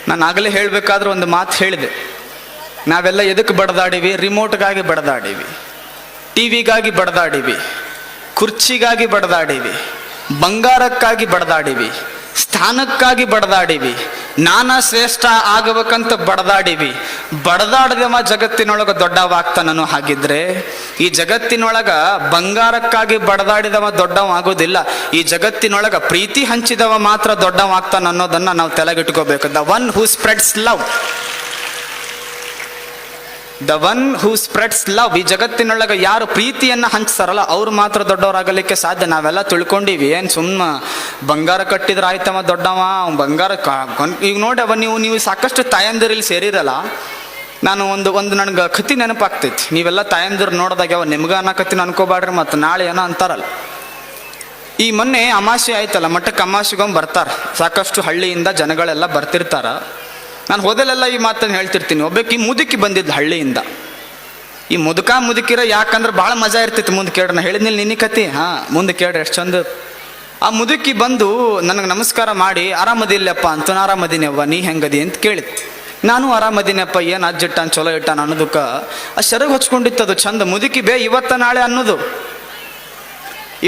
ನಾನು ಆಗಲೇ ಹೇಳಬೇಕಾದ್ರೆ ಒಂದು ಮಾತು ಹೇಳಿದೆ. ನಾವೆಲ್ಲ ಎದಕ್ಕೆ ಬಡದಾಡಿವಿ? ರಿಮೋಟ್ಗಾಗಿ ಬಡದಾಡಿವಿ, ಟಿ ವಿಗಾಗಿ ಬಡದಾಡಿವಿ, ಕುರ್ಚಿಗಾಗಿ ಬಡದಾಡಿವಿ, ಬಂಗಾರಕ್ಕಾಗಿ ಬಡದಾಡಿವಿ, ಸ್ಥಾನಕ್ಕಾಗಿ ಬಡದಾಡಿವಿ, ನಾನಾ ಶ್ರೇಷ್ಠ ಆಗಬೇಕಂತ ಬಡದಾಡಿವಿ. ಬಡದಾಡದವ ಜಗತ್ತಿನೊಳಗೆ ದೊಡ್ಡವಾಗ್ತಾನನು. ಹಾಗಿದ್ರೆ ಈ ಜಗತ್ತಿನೊಳಗ ಬಂಗಾರಕ್ಕಾಗಿ ಬಡದಾಡಿದವ ದೊಡ್ಡವ ಆಗೋದಿಲ್ಲ. ಈ ಜಗತ್ತಿನೊಳಗ ಪ್ರೀತಿ ಹಂಚಿದವ ಮಾತ್ರ ದೊಡ್ಡವಾಗ್ತಾನ ಅನ್ನೋದನ್ನ ನಾವು ತಲೆಗಿಟ್ಕೋಬೇಕು. The one who spreads love, the one who spreads love. ಈ ಜಗತ್ತಿನೊಳಗೆ ಯಾರು ಪ್ರೀತಿಯನ್ನು ಹಂಚ್ತಾರಲ್ಲ ಅವ್ರು ಮಾತ್ರ ದೊಡ್ಡವರಾಗಲಿಕ್ಕೆ ಸಾಧ್ಯ. ನಾವೆಲ್ಲ ತಿಳ್ಕೊಂಡಿವಿ ಏನು ಸುಮ್ಮ ಬಂಗಾರ ಕಟ್ಟಿದ್ರೆ ಆಯ್ತವ ದೊಡ್ಡವ, ಬಂಗಾರ ಈಗ ನೋಡಿ ನೀವು ಸಾಕಷ್ಟು ತಾಯಂದಿರಲ್ಲಿ ಸೇರಿರಲ್ಲ. ನಾನು ಒಂದು ನನಗೆ ಕತಿ ನೆನಪಾಗ್ತೈತಿ. ನೀವೆಲ್ಲ ತಾಯಂದಿರು ನೋಡಿದಾಗ ಯಾವ ನಿಮ್ಗೆ ಅನ್ನಕತ್ತೀನಿ ಅನ್ಕೋಬಾಡ್ರಿ, ಮತ್ತು ನಾಳೆ ಏನೋ ಅಂತಾರಲ್ಲ. ಈ ಮೊನ್ನೆ ಅಮಾಸೆ ಆಯ್ತಲ್ಲ, ಮಠಕ್ಕೆ ಅಮಾಸೆಗೊಂದು ಬರ್ತಾರೆ ಸಾಕಷ್ಟು ಹಳ್ಳಿಯಿಂದ ಜನಗಳೆಲ್ಲ ಬರ್ತಿರ್ತಾರ. ನಾನು ಹೋದಲೆಲ್ಲ ಈ ಮಾತನ್ನು ಹೇಳ್ತಿರ್ತೀನಿ. ಒಬ್ಬಕ್ಕೆ ಮುದುಕಿ ಬಂದಿದ್ದು ಹಳ್ಳಿಯಿಂದ. ಈ ಮುದುಕಿರ ಯಾಕಂದ್ರೆ ಭಾಳ ಮಜಾ ಇರ್ತೈತಿ. ಮುಂದೆ ಕೇಳ್ರಿ, ನಾ ಹೇಳಿದ್ನಿಲ್ಲ ನಿನ್ನ ಕತಿ, ಮುಂದೆ ಕೇಳ್ರಿ ಎಷ್ಟು ಚಂದ. ಆ ಮುದುಕಿ ಬಂದು ನನಗೆ ನಮಸ್ಕಾರ ಮಾಡಿ ಆರಾಮದಿಲ್ಲಪ್ಪ ಅಂತ. ನಾನು ಆರಾಮದೀನವ್ವ, ನೀ ಹೆಂಗದಿ ಅಂತ ಕೇಳಿದ್. ನಾನು ಆರಾಮದೀನಪ್ಪ, ಏನು ಅಜ್ಜಿಟ್ಟಾನ ಚಲೋ ಇಟ್ಟಾನ ಅನ್ನೋದಕ್ಕೆ ಆ ಸೆರಗು ಹೊಚ್ಕೊಂಡಿತ್ತದು ಚಂದ. ಮುದುಕಿ ಇವತ್ತ ನಾಳೆ ಅನ್ನೋದು,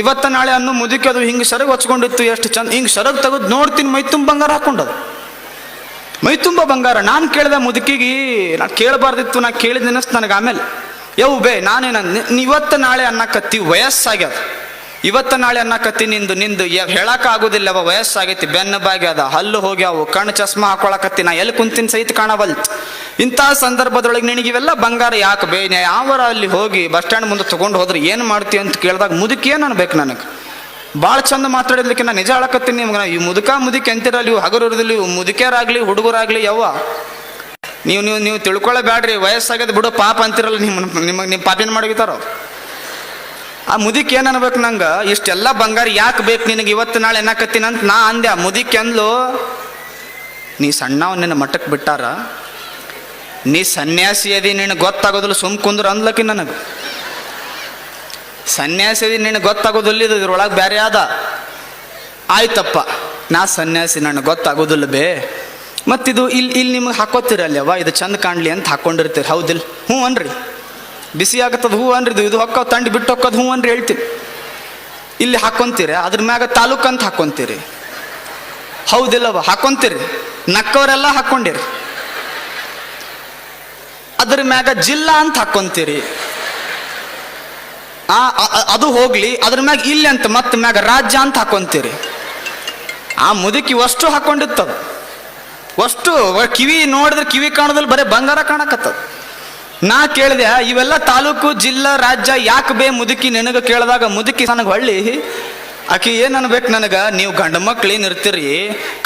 ಇವತ್ತ ನಾಳೆ ಅನ್ನೋ ಮುದುಕಿ ಅದು ಹಿಂಗೆ ಸೆರಗು ಹೊಚ್ಕೊಂಡಿತ್ತು ಎಷ್ಟು ಚಂದ. ಹಿಂಗೆ ಸೆರಗು ತೆಗೆದು ನೋಡ್ತೀನಿ, ಮೈ ತುಂಬ ಬಂಗಾರ ಹಾಕೊಂಡದು, ಮೈ ತುಂಬ ಬಂಗಾರ. ನಾನು ಕೇಳಿದೆ ಮುದುಕಿಗೆ, ನಾನು ಕೇಳಬಾರ್ದಿತ್ತು, ನಾ ಕೇಳಿದ ನೆನಸ್ತು ನನಗೆ. ಆಮೇಲೆ ಯವು ನಾನೇನ ಇವತ್ತು ನಾಳೆ ಅನ್ನಕತ್ತಿ, ವಯಸ್ಸಾಗ್ಯದ. ಇವತ್ತು ನಾಳೆ ಅನ್ನಕತ್ತಿ, ನಿಂದು ಹೇಳಕ್ಕೆ ಆಗೋದಿಲ್ಲವ, ವಯಸ್ಸಾಗೈತಿ, ಬೆನ್ನು ಬಾಗ್ಯದ, ಹಲ್ಲು ಹೋಗ್ಯಾವು, ಕಣ್ಣು ಚಸ್ಮಾ ಹಾಕೊಳಕತ್ತಿ, ನಾ ಎಲ್ಲಿ ಕುಂತಿನ ಸಹಿತ ಕಾಣವಲ್ತು. ಇಂಥ ಸಂದರ್ಭದೊಳಗೆ ನಿನಗಿವೆಲ್ಲ ಬಂಗಾರ ಯಾಕೆ ಬೇ? ಯಾವರ ಅಲ್ಲಿ ಹೋಗಿ ಬಸ್ ಸ್ಟ್ಯಾಂಡ್ ಮುಂದೆ ತೊಗೊಂಡು ಹೋದ್ರೆ ಏನು ಮಾಡ್ತೀವಿ ಅಂತ ಕೇಳಿದಾಗ ಮುದುಕಿ ಏನು ಅನ್ಬೇಕು ನನಗೆ. ಭಾಳ ಚಂದ ಮಾತಾಡಿದ್ಲಿಕ್ಕೆ ನಾನು ನಿಜ ಹೇಳಕತ್ತೀನಿ ನಿಮ್ಗೆ. ಈ ಮುದುಕಿ ಅಂತಿರಲ್ಲ, ಇವು ಹಗರೂರದಲ್ಲಿ ಇವು ಮುದುಕಿಯರಾಗಲಿ ಹುಡುಗರಾಗಲಿ ಯವ್ವ, ನೀವು ತಿಳ್ಕೊಳ್ಳೇಬೇಡ್ರಿ. ವಯಸ್ಸಾಗ್ಯದ ಬಿಡು ಪಾಪ ಅಂತಿರಲ್ಲ, ನಿಮ್ಮ ಪಾಪಿನ ಮಾಡಿರ್ತಾರೋ. ಆ ಮುದುಕಿ ಏನು ಅನ್ಬೇಕು ನಂಗೆ, ಇಷ್ಟೆಲ್ಲ ಬಂಗಾರ ಯಾಕೆ ಬೇಕು ನಿನಗೆ ಇವತ್ತು ನಾಳೆ ಅನ್ನಕತ್ತೀನಿ ಅಂತ ನಾ ಅಂದೆ. ಆ ಮುದುಕಿ ಅಂದ್ಲು, ನೀ ಸಣ್ಣವ ನಿನ್ನ ಮಠಕ್ಕೆ ಬಿಟ್ಟಾರ, ನೀ ಸನ್ಯಾಸಿ ಅದಿ, ನಿನಗೆ ಗೊತ್ತಾಗೋದಿಲ್ಲ, ಸುಮ್ ಕುಂದ್ರು ಅಂದ್ಲಕ್ಕಿ ನನಗೆ. ಸನ್ಯಾಸಿ ನಿನಗೆ ಗೊತ್ತಾಗೋದಿಲ್ಲ, ಇದ್ರೊಳಗೆ ಬೇರೆ ಆದ. ಆಯ್ತಪ್ಪ, ನಾ ಸನ್ಯಾಸಿ, ನನಗೆ ಗೊತ್ತಾಗೋದಿಲ್ಲ ಬೇ. ಮತ್ತಿದು ಇಲ್ಲಿ ನಿಮಗೆ ಹಾಕೋತಿರಲ್ಲವ, ಇದು ಚಂದ ಕಾಣಲಿ ಅಂತ ಹಾಕ್ಕೊಂಡಿರ್ತೀರಿ, ಹೌದಿಲ್ಲ? ಹ್ಞೂ ಅನ್ರಿ. ಬಿಸಿ ಆಗತ್ತದ ಹೂ ಅನ್ರಿ, ಇದು ಹೊಕ್ಕ ತಂಡಿ ಬಿಟ್ಟು ಹೊಕ್ಕದು ಹ್ಞೂ ಅನ್ರಿ ಹೇಳ್ತೀನಿ. ಇಲ್ಲಿ ಹಾಕ್ಕೊಂತೀರಿ, ಅದ್ರ ಮ್ಯಾಗ ತಾಲೂಕು ಅಂತ ಹಾಕ್ಕೊಂತೀರಿ, ಹೌದಿಲ್ಲವ? ಹಾಕ್ಕೊಂತೀರಿ. ನಕ್ಕವರೆಲ್ಲ ಹಾಕ್ಕೊಂಡಿರಿ. ಅದ್ರ ಮ್ಯಾಗ ಜಿಲ್ಲಾ ಅಂತ ಹಾಕ್ಕೊಂತೀರಿ. ಅದು ಹೋಗ್ಲಿ, ಅದ್ರ ಮ್ಯಾಗ ಇಲ್ಲಿ ಅಂತ ಮತ್ತೆ ಮ್ಯಾಗ ರಾಜ್ಯ ಅಂತ ಹಾಕೊಂತೀರಿ. ಆ ಮುದುಕಿ ಅಷ್ಟು ಹಾಕೊಂಡಿತ್ತದ, ಅಷ್ಟು ಕಿವಿ ನೋಡಿದ್ರೆ ಕಿವಿ ಕಾಣೋದ್ರಲ್ಲಿ ಬರೀ ಬಂಗಾರ ಕಾಣಕತ್ತದ. ನಾ ಕೇಳಿದೆ, ಇವೆಲ್ಲ ತಾಲೂಕು ಜಿಲ್ಲಾ ರಾಜ್ಯ ಯಾಕೆ ಬೇ ಮುದುಕಿ ನಿನಗೆ ಕೇಳಿದಾಗ ಮುದುಕಿ ನನಗೆ ಹೊಳ್ಳಿ ಆಕಿ ಏನು ಅನ್ಬೇಕು ನನಗೆ, ನೀವು ಗಂಡು ಮಕ್ಳು ಏನು ಇರ್ತೀರಿ,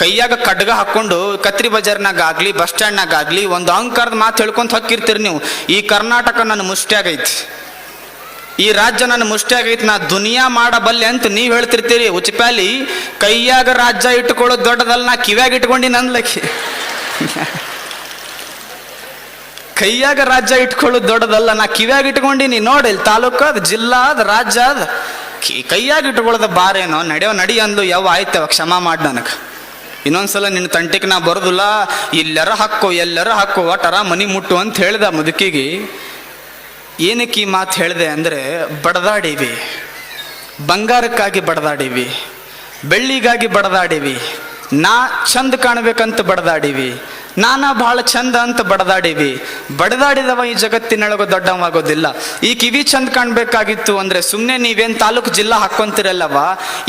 ಕೈಯಾಗ ಖಡ್ಗ ಹಾಕ್ಕೊಂಡು ಕತ್ರಿ ಬಜಾರ್ನಾಗ ಆಗಲಿ ಬಸ್ ಸ್ಟ್ಯಾಂಡ್ನಾಗ ಆಗಲಿ ಒಂದು ಅಹಂಕಾರದ ಮಾತು ಹೇಳ್ಕೊಂತ ಹೊಕ್ಕಿರ್ತೀರಿ ನೀವು. ಈ ಕರ್ನಾಟಕ ನನ್ನ ಮುಷ್ಟಿಯಾಗೈತಿ, ಈ ರಾಜ್ಯ ನನ್ನ ಮುಷ್ಟಿಯಾಗೈತಿ, ನಾ ದುನಿಯಾ ಮಾಡಬಲ್ಲೆ ಅಂತ ನೀವು ಹೇಳ್ತಿರ್ತೀರಿ. ಉಚ್ಪ್ಯಾಲಿ ಕೈಯಾಗ ರಾಜ್ಯ ಇಟ್ಕೊಳ್ಳೋದು ದೊಡ್ಡದಲ್ಲ, ನಾ ಕಿವ್ಯಾಗ ಇಟ್ಕೊಂಡಿನಿ ಅಂದ್ಲಕ್ಕಿ. ಕೈಯಾಗ ರಾಜ್ಯ ಇಟ್ಕೊಳ್ಳೋದು ದೊಡ್ಡದಲ್ಲ, ನಾ ಕಿವ್ಯಾಗ ಇಟ್ಕೊಂಡಿನಿ. ನೋಡಿ, ತಾಲೂಕು ಅದ, ಜಿಲ್ಲಾ ಅದ, ರಾಜ್ಯ ಅದ, ಕೈಯಾಗ ಇಟ್ಕೊಳ್ಳೋದ ಬಾರೇನೋ. ನಡಿ ಅಂದ್ಲು. ಯಾವ ಆಯ್ತವ, ಕ್ಷಮಾ ಮಾಡಿ ನನಗೆ. ಇನ್ನೊಂದ್ಸಲ ನಿನ್ನ ತಂಟಿಗೆ ನಾ ಬರೋದಿಲ್ಲ, ಎಲ್ಲರ ಹಾಕೋ ಒಟ್ಟರ ಮನಿ ಮುಟ್ಟು ಅಂತ ಹೇಳ್ದ ಮುದುಕಿಗೆ. ಏನಕ್ಕೆ ಈ ಮಾತು ಹೇಳಿದೆ ಅಂದರೆ, ಬಡದಾಡೀವಿ, ಬಂಗಾರಕ್ಕಾಗಿ ಬಡದಾಡೀವಿ, ಬೆಳ್ಳಿಗಾಗಿ ಬಡದಾಡೀವಿ, ನಾ ಚಂದ ಕಾಣಬೇಕಂತ ಬಡದಾಡೀವಿ, ನಾನಾ ಭಾಳ ಚಂದ ಅಂತ ಬಡದಾಡೀವಿ. ಬಡದಾಡಿದವ ಈ ಜಗತ್ತಿನೊಳಗೆ ದೊಡ್ಡವಾಗೋದಿಲ್ಲ. ಈ ಕಿವಿ ಚಂದ ಕಾಣಬೇಕಾಗಿತ್ತು ಅಂದರೆ ಸುಮ್ಮನೆ ನೀವೇನು ತಾಲೂಕು ಜಿಲ್ಲಾ ಹಾಕ್ಕೊಂತಿರಲ್ಲವ,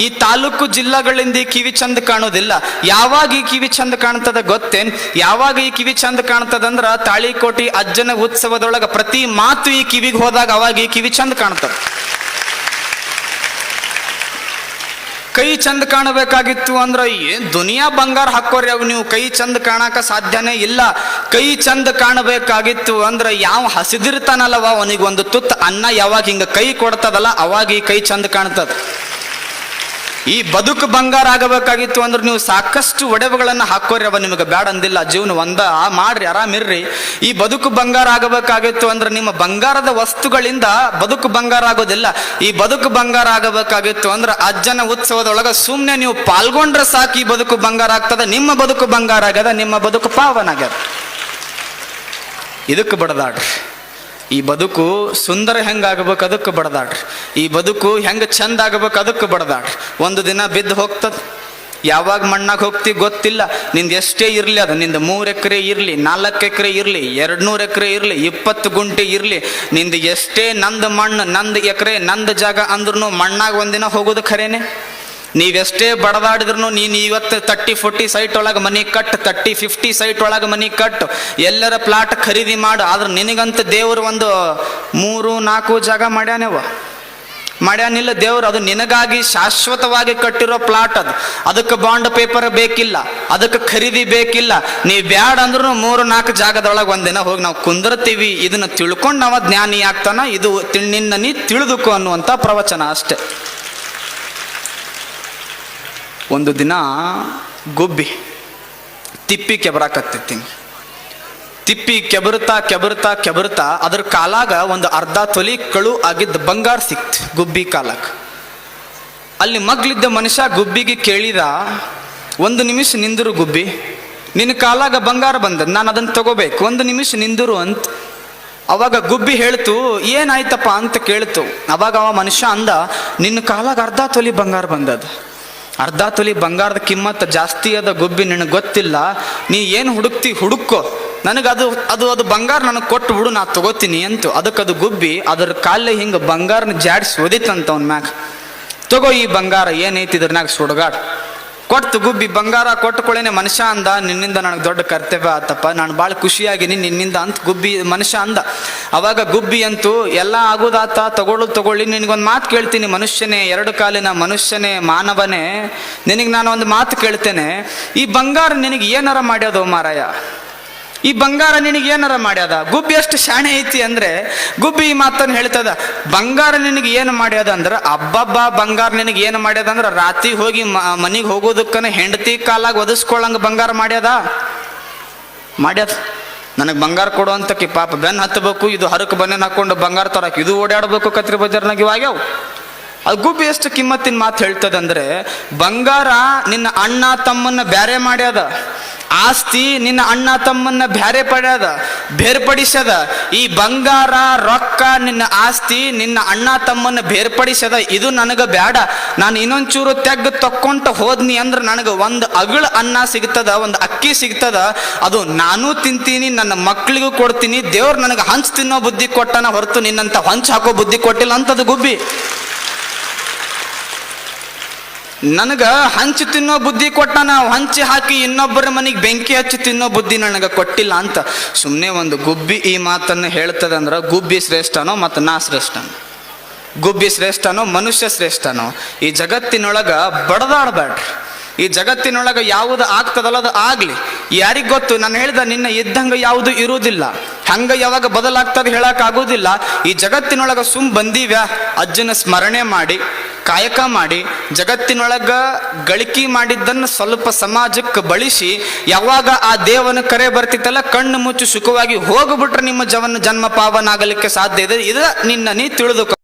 ಈ ತಾಲೂಕು ಜಿಲ್ಲಾಗಳಿಂದ ಈ ಕಿವಿ ಚಂದ ಕಾಣೋದಿಲ್ಲ. ಯಾವಾಗ ಈ ಕಿವಿ ಚಂದ ಕಾಣ್ತದ ಗೊತ್ತೇನ್? ಯಾವಾಗ ಈ ಕಿವಿ ಚಂದ ಕಾಣ್ತದಂದ್ರೆ ತಾಳಿಕೋಟಿ ಅಜ್ಜನ ಉತ್ಸವದೊಳಗೆ ಪ್ರತಿ ಮಾತು ಈ ಕಿವಿಗೆ ಹೋದಾಗ ಅವಾಗ ಈ ಕಿವಿ ಚಂದ ಕಾಣ್ತದ. ಕೈ ಚಂದ ಕಾಣಬೇಕಾಗಿತ್ತು ಅಂದ್ರೆ ಏನ್ ದುನಿಯಾ ಬಂಗಾರ ಹಾಕೋರಿ ಅವು, ನೀವು ಕೈ ಚಂದ ಕಾಣಕ ಸಾಧ್ಯನೇ ಇಲ್ಲ. ಕೈ ಚಂದ ಕಾಣಬೇಕಾಗಿತ್ತು ಅಂದ್ರೆ ಯಾವ ಹಸಿದಿರ್ತಾನಲ್ಲವ ಅವನಿಗೆ ಒಂದು ತುತ್ತು ಅನ್ನ ಯಾವಾಗ ಹಿಂಗ ಕೈ ಕೊಡ್ತದಲ್ಲ ಅವಾಗ ಈ ಕೈ ಚಂದ ಕಾಣ್ತದ. ಈ ಬದುಕು ಬಂಗಾರ ಆಗಬೇಕಾಗಿತ್ತು ಅಂದ್ರೆ ನೀವು ಸಾಕಷ್ಟು ಒಡವೆಗಳನ್ನು ಹಾಕೋರಿ, ಅವ ನಿಮಗೆ ಬ್ಯಾಡ ಅಂದಿಲ್ಲ. ಜೀವನ ಮಾಡ್ರಿ, ಆರಾಮಿರ್ರಿ. ಈ ಬದುಕು ಬಂಗಾರ ಆಗಬೇಕಾಗಿತ್ತು ಅಂದ್ರೆ ನಿಮ್ಮ ಬಂಗಾರದ ವಸ್ತುಗಳಿಂದ ಬದುಕು ಬಂಗಾರ ಆಗೋದಿಲ್ಲ. ಈ ಬದುಕು ಬಂಗಾರ ಆಗಬೇಕಾಗಿತ್ತು ಅಂದ್ರೆ ಅಜ್ಜನ ಉತ್ಸವದೊಳಗ ಸುಮ್ಮನೆ ನೀವು ಪಾಲ್ಗೊಂಡ್ರೆ ಸಾಕು, ಈ ಬದುಕು ಬಂಗಾರ ಆಗ್ತದ. ನಿಮ್ಮ ಬದುಕು ಬಂಗಾರ ಆಗ್ಯದ, ನಿಮ್ಮ ಬದುಕು ಪಾವನ ಆಗ್ಯದ. ಇದಕ್ಕೆ ಬಡದಾಡ್ರಿ. ಈ ಬದುಕು ಸುಂದರ ಹೆಂಗಾಗಬೇಕು ಅದಕ್ಕೆ ಬಡದಾಡ್ರಿ. ಈ ಬದುಕು ಹೆಂಗೆ ಚಂದ ಆಗಬೇಕು ಅದಕ್ಕೆ ಬಡದಾಡ್ರಿ. ಒಂದು ದಿನ ಬಿದ್ದು ಹೋಗ್ತದ. ಯಾವಾಗ ಮಣ್ಣಾಗ ಹೋಗ್ತಿ ಗೊತ್ತಿಲ್ಲ. ನಿಂದು ಎಷ್ಟೇ ಇರಲಿ, ಅದು ನಿಂದು 3 ಎಕರೆ ಇರಲಿ, 4 ಎಕರೆ ಇರಲಿ, 200 ಎಕರೆ ಇರಲಿ, 20 ಗುಂಟೆ ಇರಲಿ, ನಿಂದು ಎಷ್ಟೇ ನಂದು ಮಣ್ಣು, ನಂದು ಎಕರೆ, ನಂದು ಜಾಗ ಅಂದ್ರೂ ಮಣ್ಣಾಗ ಒಂದಿನ ಹೋಗೋದು ಖರೇನೆ. ನೀವೆಷ್ಟೇ ಬಡದಾಡಿದ್ರು ನೀನು ಇವತ್ತು 30-40 ಸೈಟ್ ಒಳಗೆ ಮನೆ ಕಟ್ಟು, 30-50 ಸೈಟ್ ಒಳಗೆ ಮನೆ ಕಟ್ಟು, ಎಲ್ಲರ ಪ್ಲಾಟ್ ಖರೀದಿ ಮಾಡು. ಆದ್ರೆ ನಿನಗಂತ ದೇವರು ಒಂದು 3-4 ಜಾಗ ಮಾಡ್ಯಾನಿಲ್ಲ ದೇವ್ರು. ಅದು ನಿನಗಾಗಿ ಶಾಶ್ವತವಾಗಿ ಕಟ್ಟಿರೋ ಪ್ಲಾಟ್. ಅದಕ್ಕೆ ಬಾಂಡ್ ಪೇಪರ್ ಬೇಕಿಲ್ಲ, ಅದಕ್ಕೆ ಖರೀದಿ ಬೇಕಿಲ್ಲ. ನೀವು ಬ್ಯಾಡ ಅಂದ್ರೂ 3-4 ಜಾಗದೊಳಗೆ ಒಂದಿನ ಹೋಗಿ ನಾವು ಕುಂದಿರ್ತೀವಿ. ಇದನ್ನ ತಿಳ್ಕೊಂಡು ನಾವು ಜ್ಞಾನಿ ಆಗ್ತಾನ. ಇದು ನಿನ್ನ ನೀ ತಿಳಿದುಕೋ ಅನ್ನುವಂಥ ಪ್ರವಚನ ಅಷ್ಟೆ. ಒಂದು ದಿನ ಗುಬ್ಬಿ ತಿಪ್ಪಿ ಕೆಬರಾಕತ್ತೈತಿ. ತಿಪ್ಪಿ ಕೆಬರ್ತಾ ಅದ್ರ ಕಾಲಾಗ ಒಂದು ಅರ್ಧ ತೊಲಿ ಕಳು ಆಗಿದ್ದ ಬಂಗಾರ ಸಿಕ್ತು ಗುಬ್ಬಿ ಕಾಲಾಗ. ಅಲ್ಲಿ ಮಗ್ಲಿದ್ದ ಮನುಷ್ಯ ಗುಬ್ಬಿಗೆ ಕೇಳಿದ, 1 ನಿಮಿಷ ನಿಂದರು ಗುಬ್ಬಿ, ನಿನ್ನ ಕಾಲಾಗ ಬಂಗಾರ ಬಂದದ್ದು, ನಾನು ಅದನ್ನು ತಗೋಬೇಕು, 1 ನಿಮಿಷ ನಿಂದರು ಅಂತ. ಅವಾಗ ಗುಬ್ಬಿ ಹೇಳ್ತು, ಏನಾಯ್ತಪ್ಪ ಅಂತ ಕೇಳ್ತು. ಅವಾಗ ಅವ ಮನುಷ್ಯ ಅಂದ, ನಿನ್ನ ಕಾಲಾಗ ಅರ್ಧ ತೊಲಿ ಬಂಗಾರ ಬಂದದ. ಅರ್ಧ ತೊಲಿ ಬಂಗಾರದ ಕಿಮ್ಮತ್ತು ಜಾಸ್ತಿ ಅದ ಗುಬ್ಬಿ, ನಿನಗೆ ಗೊತ್ತಿಲ್ಲ. ನೀ ಏನು ಹುಡುಕ್ಕೋ, ನನಗೆ ಅದು ಬಂಗಾರ ನನಗೆ ಕೊಟ್ಟು ಬಿಡು, ನಾ ತಗೋತೀನಿ ಅಂತು. ಅದಕ್ಕದು ಗುಬ್ಬಿ ಅದರ ಕಾಲೇ ಹಿಂಗೆ ಬಂಗಾರನ ಜಾಡಿಸಿ ಓದಿತ್ತಂತ ಅವನ ಮ್ಯಾಗ. ತಗೋ ಈ ಬಂಗಾರ, ಏನೈತಿ ಇದ್ರನ್ಯಾಗ ಸುಡ್ಗಾಡ್ ಕೊಟ್ಟು. ಗುಬ್ಬಿ ಬಂಗಾರ ಕೊಟ್ಟುಕೊಳ್ಳೇನೆ ಮನುಷ್ಯ ಅಂದ, ನಿನ್ನಿಂದ ನನಗೆ ದೊಡ್ಡ ಕರ್ತವ್ಯ ಆತಪ್ಪ, ನಾನು ಭಾಳ ಖುಷಿಯಾಗಿನಿ ನಿನ್ನಿಂದ ಅಂತ ಗುಬ್ಬಿ ಮನುಷ್ಯ ಅಂದ. ಅವಾಗ ಗುಬ್ಬಿ ಅಂತೂ ಎಲ್ಲ ಆಗೋದಾತ, ತಗೊಳ್ಳಿ, ನಿನಗೊಂದು ಮಾತು ಕೇಳ್ತೀನಿ ಮನುಷ್ಯನೇ, 2 ಕಾಲಿನ ಮನುಷ್ಯನೇ, ಮಾನವನೇ, ನಿನಗೆ ನಾನು ಒಂದು ಮಾತು ಕೇಳ್ತೇನೆ. ಈ ಬಂಗಾರ ನಿನಗೆ ಏನಾರ ಮಾಡ್ಯೋದು ಮಾರಾಯ? ಈ ಬಂಗಾರ ನಿನಗೆ ಏನಾರ ಮಾಡ್ಯದ? ಗುಬ್ಬಿ ಎಷ್ಟು ಶಾಣೆ ಐತಿ ಅಂದ್ರೆ ಗುಬ್ಬಿ ಈ ಮಾತನ್ನು ಹೇಳ್ತದ, ಬಂಗಾರ ನಿನಗೆ ಏನು ಮಾಡ್ಯದ ಅಂದ್ರೆ, ಅಬ್ಬಬ್ಬ ಬಂಗಾರ ನಿನಗೆ ಏನು ಮಾಡ್ಯದ ಅಂದ್ರೆ, ರಾತ್ರಿ ಹೋಗಿ ಮನೆಗೆ ಹೋಗೋದಕ್ಕನ ಹೆಂಡತಿ ಕಾಲಾಗ ಒದಿಸ್ಕೊಳ್ಳಂಗ ಬಂಗಾರ ಮಾಡ್ಯದ. ನನಗೆ ಬಂಗಾರ ಕೊಡು ಅಂತಕಿ ಪಾಪ ಬೆನ್ನು ಹತ್ತಬೇಕು, ಇದು ಹರಕು ಬನ್ನೇನು ಹಾಕೊಂಡು ಬಂಗಾರ ತರಕ್ಕೆ ಇದು ಓಡಾಡಬೇಕು ಕತ್ರಿ ಬಜಾರ್ನಾಗ ಇವಾಗ್ಯಾವ. ಅದು ಗುಬ್ಬಿ ಎಷ್ಟು ಕಿಮ್ಮತ್ತಿನ ಮಾತು ಹೇಳ್ತದಂದ್ರೆ, ಬಂಗಾರ ನಿನ್ನ ಅಣ್ಣ ತಮ್ಮನ್ನ ಬ್ಯಾರೆ ಮಾಡ್ಯದ, ಆಸ್ತಿ ನಿನ್ನ ಅಣ್ಣ ತಮ್ಮನ್ನ ಬೇರ್ಪಡಿಸದ. ಈ ಬಂಗಾರ ರೊಕ್ಕ ನಿನ್ನ ಆಸ್ತಿ ನಿನ್ನ ಅಣ್ಣ ತಮ್ಮನ್ನ ಬೇರ್ಪಡಿಸದ. ಇದು ನನಗೆ ಬ್ಯಾಡ. ನಾನು ಇನ್ನೊಂಚೂರು ತಕ್ಕೊಂತ ಹೋದ್ನಿ ಅಂದ್ರೆ ನನಗೆ ಒಂದು ಅಗಳ ಅನ್ನ ಸಿಗ್ತದ, ಒಂದು ಅಕ್ಕಿ ಸಿಗ್ತದ, ಅದು ನಾನು ತಿಂತೀನಿ, ನನ್ನ ಮಕ್ಕಳಿಗೂ ಕೊಡ್ತೀನಿ. ದೇವ್ರು ನನಗೆ ಹಂಚ್ ತಿನ್ನೋ ಬುದ್ಧಿ ಕೊಟ್ಟನ ಹೊರತು ನಿನ್ನಂತ ಹಂಚ್ ಹಾಕೋ ಬುದ್ಧಿ ಕೊಟ್ಟಿಲ್ಲ ಅಂತದು ಗುಬ್ಬಿ. ನನಗ ಹಂಚಿ ತಿನ್ನೋ ಬುದ್ಧಿ ಕೊಟ್ಟಾನ, ಹಂಚಿ ಹಾಕಿ ಇನ್ನೊಬ್ಬರ ಮನೆಗೆ ಬೆಂಕಿ ಹಚ್ಚಿ ತಿನ್ನೋ ಬುದ್ಧಿ ನನಗೆ ಕೊಟ್ಟಿಲ್ಲ ಅಂತ. ಸುಮ್ಮನೆ ಒಂದು ಗುಬ್ಬಿ ಈ ಮಾತನ್ನು ಹೇಳ್ತದಂದ್ರೆ, ಗುಬ್ಬಿ ಶ್ರೇಷ್ಠನೋ ಮತ್ತು ನಾ ಶ್ರೇಷ್ಠನೋ? ಗುಬ್ಬಿ ಶ್ರೇಷ್ಠನೋ ಮನುಷ್ಯ ಶ್ರೇಷ್ಠನೋ? ಈ ಜಗತ್ತಿನೊಳಗ ಬಡದಾಡಬೇಡ್ರಿ. ಈ ಜಗತ್ತಿನೊಳಗ ಯಾವುದು ಆಗ್ತದಲ್ಲ ಅದು ಆಗ್ಲಿ, ಯಾರಿಗ್ ಗೊತ್ತು? ನಾನು ಹೇಳ್ದ ನಿನ್ನ ಇದ್ದಂಗ ಯಾವುದು ಇರುವುದಿಲ್ಲ, ಹಂಗ ಯಾವಾಗ ಬದಲಾಗ್ತದ ಹೇಳಕ್ ಆಗೋದಿಲ್ಲ. ಈ ಜಗತ್ತಿನೊಳಗ ಬಂದೀವ್ಯಾ, ಅಜ್ಜನ ಸ್ಮರಣೆ ಮಾಡಿ, ಕಾಯಕ ಮಾಡಿ, ಜಗತ್ತಿನೊಳಗ ಗಳಿಕೆ ಮಾಡಿದ್ದನ್ನು ಸ್ವಲ್ಪ ಸಮಾಜಕ್ಕೆ ಬಳಸಿ, ಯಾವಾಗ ಆ ದೇವನ ಕರೆ ಬರ್ತಿತ್ತಲ್ಲ, ಕಣ್ಣು ಮುಚ್ಚಿ ಸುಖವಾಗಿ ಹೋಗ್ಬಿಟ್ರೆ ನಿಮ್ಮ ಜನ್ಮ ಪಾವನ ಆಗಲಿಕ್ಕೆ ಸಾಧ್ಯ ಇದೆ. ಇದು ನಿನ್ನ ನೀ ತಿಳಿದುಕೊ.